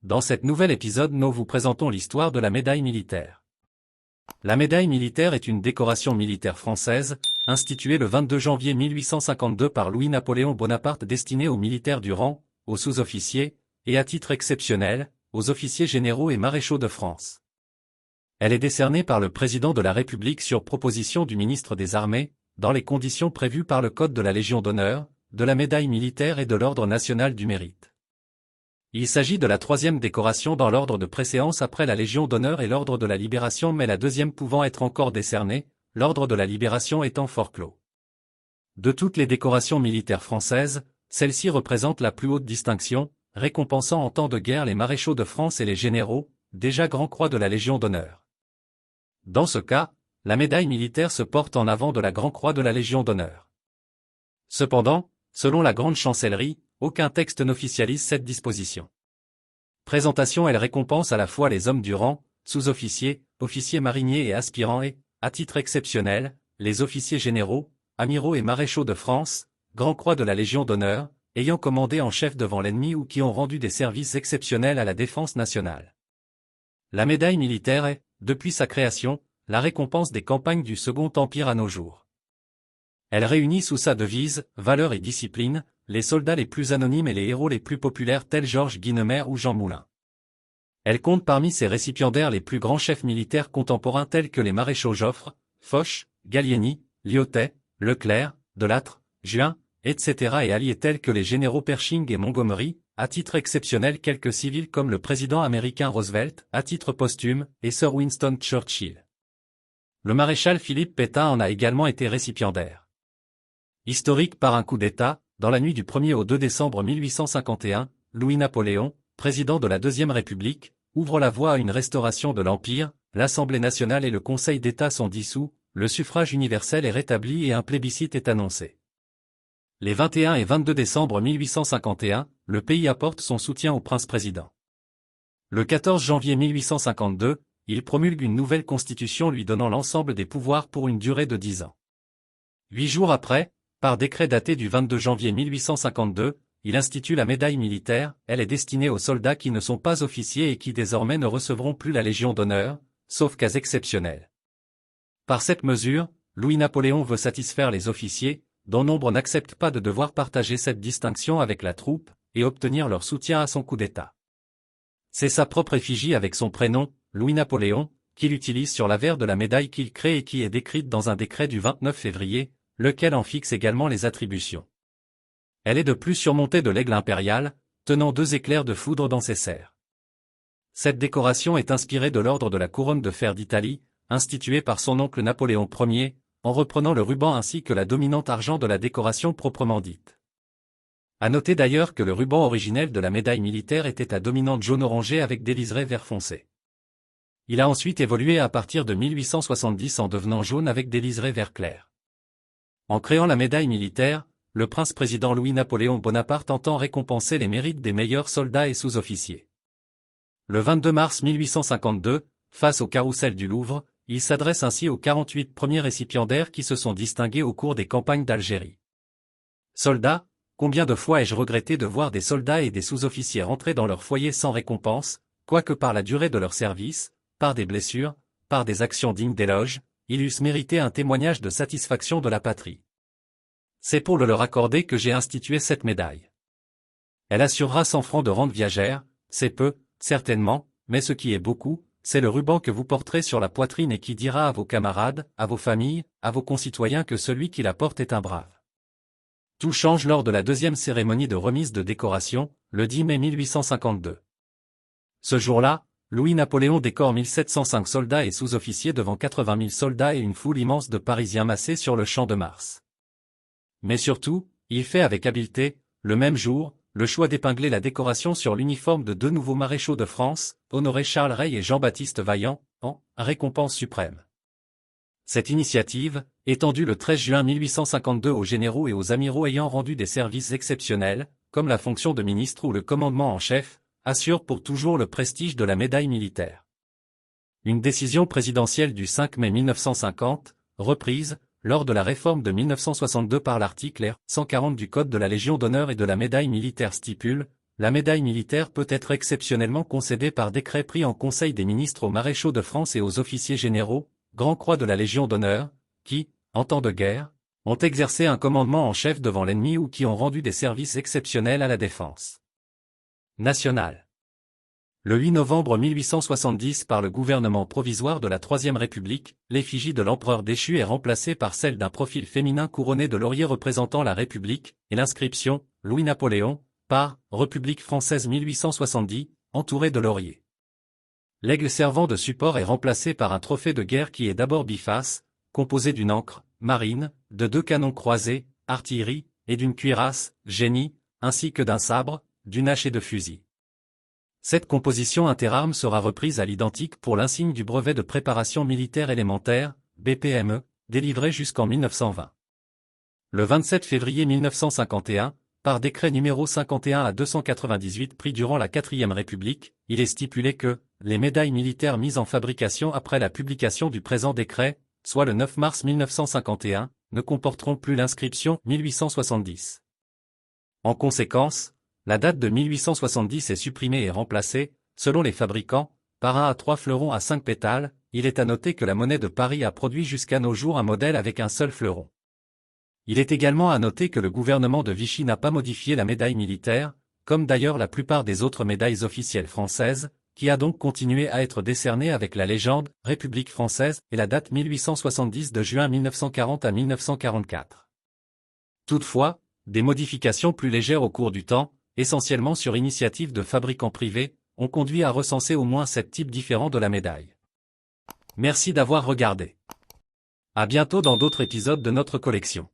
Dans cet nouvel épisode, nous vous présentons l'histoire de la médaille militaire. La médaille militaire est une décoration militaire française, instituée le 22 janvier 1852 par Louis-Napoléon Bonaparte destinée aux militaires du rang, aux sous-officiers, et à titre exceptionnel, aux officiers généraux et maréchaux de France. Elle est décernée par le président de la République sur proposition du ministre des Armées, dans les conditions prévues par le Code de la Légion d'honneur, de la médaille militaire et de l'Ordre national du mérite. Il s'agit de la troisième décoration dans l'ordre de préséance après la Légion d'honneur et l'Ordre de la Libération, mais la deuxième pouvant être encore décernée, l'Ordre de la Libération étant forclos. De toutes les décorations militaires françaises, celle-ci représente la plus haute distinction, récompensant en temps de guerre les maréchaux de France et les généraux, déjà Grand Croix de la Légion d'honneur. Dans ce cas, la médaille militaire se porte en avant de la Grand Croix de la Légion d'honneur. Cependant, selon la Grande Chancellerie, aucun texte n'officialise cette disposition. Présentation: elle récompense à la fois les hommes du rang, sous-officiers, officiers mariniers et aspirants et, à titre exceptionnel, les officiers généraux, amiraux et maréchaux de France, Grand Croix de la Légion d'honneur, ayant commandé en chef devant l'ennemi ou qui ont rendu des services exceptionnels à la défense nationale. La médaille militaire est, depuis sa création, la récompense des campagnes du Second Empire à nos jours. Elle réunit sous sa devise « Valeur et discipline » les soldats les plus anonymes et les héros les plus populaires tels Georges Guynemer ou Jean Moulin. Elle compte parmi ses récipiendaires les plus grands chefs militaires contemporains tels que les maréchaux Joffre, Foch, Gallieni, Lyautey, Leclerc, Delattre, Juin, etc. et alliés tels que les généraux Pershing et Montgomery, à titre exceptionnel quelques civils comme le président américain Roosevelt, à titre posthume, et Sir Winston Churchill. Le maréchal Philippe Pétain en a également été récipiendaire. Historique par un coup d'État, dans la nuit du 1er au 2 décembre 1851, Louis-Napoléon, président de la Deuxième République, ouvre la voie à une restauration de l'Empire, l'Assemblée nationale et le Conseil d'État sont dissous, le suffrage universel est rétabli et un plébiscite est annoncé. Les 21 et 22 décembre 1851, le pays apporte son soutien au prince-président. Le 14 janvier 1852, il promulgue une nouvelle constitution lui donnant l'ensemble des pouvoirs pour une durée de 10 ans. 8 jours après, par décret daté du 22 janvier 1852, il institue la médaille militaire. Elle est destinée aux soldats qui ne sont pas officiers et qui désormais ne recevront plus la Légion d'honneur, sauf cas exceptionnels. Par cette mesure, Louis-Napoléon veut satisfaire les officiers, dont nombre n'acceptent pas de devoir partager cette distinction avec la troupe, et obtenir leur soutien à son coup d'État. C'est sa propre effigie avec son prénom, Louis-Napoléon, qu'il utilise sur l'avers de la médaille qu'il crée et qui est décrite dans un décret du 29 février, lequel en fixe également les attributions. Elle est de plus surmontée de l'aigle impérial, tenant 2 éclairs de foudre dans ses serres. Cette décoration est inspirée de l'ordre de la couronne de fer d'Italie, institué par son oncle Napoléon Ier, en reprenant le ruban ainsi que la dominante argent de la décoration proprement dite. À noter d'ailleurs que le ruban originel de la médaille militaire était à dominante jaune-orangé avec des liserés vert foncé. Il a ensuite évolué à partir de 1870 en devenant jaune avec des liserés vert clair. En créant la médaille militaire, le prince-président Louis-Napoléon Bonaparte entend récompenser les mérites des meilleurs soldats et sous-officiers. Le 22 mars 1852, face au carrousel du Louvre, il s'adresse ainsi aux 48 premiers récipiendaires qui se sont distingués au cours des campagnes d'Algérie. Soldats, combien de fois ai-je regretté de voir des soldats et des sous-officiers rentrer dans leur foyer sans récompense, quoique par la durée de leur service, par des blessures, par des actions dignes d'éloge, ils eussent mérité un témoignage de satisfaction de la patrie. C'est pour le leur accorder que j'ai institué cette médaille. Elle assurera 100 francs de rente viagère, c'est peu, certainement, mais ce qui est beaucoup, c'est le ruban que vous porterez sur la poitrine et qui dira à vos camarades, à vos familles, à vos concitoyens que celui qui la porte est un brave. Tout change lors de la deuxième cérémonie de remise de décoration, le 10 mai 1852. Ce jour-là, Louis-Napoléon décore 1705 soldats et sous-officiers devant 80 000 soldats et une foule immense de Parisiens massés sur le champ de Mars. Mais surtout, il fait avec habileté, le même jour, le choix d'épingler la décoration sur l'uniforme de 2 nouveaux maréchaux de France, Honoré Charles Reille et Jean-Baptiste Vaillant, en récompense suprême. Cette initiative, étendue le 13 juin 1852 aux généraux et aux amiraux ayant rendu des services exceptionnels, comme la fonction de ministre ou le commandement en chef, assure pour toujours le prestige de la médaille militaire. Une décision présidentielle du 5 mai 1950, reprise, lors de la réforme de 1962 par l'article R. 140 du Code de la Légion d'honneur et de la médaille militaire stipule, La médaille militaire peut être exceptionnellement concédée par décret pris en Conseil des ministres aux maréchaux de France et aux officiers généraux, Grand Croix de la Légion d'honneur, qui, en temps de guerre, ont exercé un commandement en chef devant l'ennemi ou qui ont rendu des services exceptionnels à la défense nationale. Le 8 novembre 1870 par le gouvernement provisoire de la Troisième République, l'effigie de l'empereur déchu est remplacée par celle d'un profil féminin couronné de lauriers représentant la République, et l'inscription « Louis-Napoléon » par « République française 1870 » entouré de lauriers. L'aigle servant de support est remplacé par un trophée de guerre qui est d'abord biface, composé d'une ancre, marine, de 2 canons croisés, artillerie, et d'une cuirasse, génie, ainsi que d'un sabre, d'une hache et de fusil. Cette composition interarmes sera reprise à l'identique pour l'insigne du brevet de préparation militaire élémentaire, BPME, délivré jusqu'en 1920. Le 27 février 1951, par décret numéro 51 à 298 pris durant la 4e République, il est stipulé que les médailles militaires mises en fabrication après la publication du présent décret, soit le 9 mars 1951, ne comporteront plus l'inscription 1870. En conséquence, la date de 1870 est supprimée et remplacée, selon les fabricants, par un à 3 fleurons à 5 pétales. Il est à noter que la Monnaie de Paris a produit jusqu'à nos jours un modèle avec un seul fleuron. Il est également à noter que le gouvernement de Vichy n'a pas modifié la médaille militaire, comme d'ailleurs la plupart des autres médailles officielles françaises, qui a donc continué à être décernée avec la légende « République française » et la date 1870 de juin 1940 à 1944. Toutefois, des modifications plus légères au cours du temps, essentiellement sur initiative de fabricants privés, ont conduit à recenser au moins 7 types différents de la médaille. Merci d'avoir regardé. À bientôt dans d'autres épisodes de notre collection.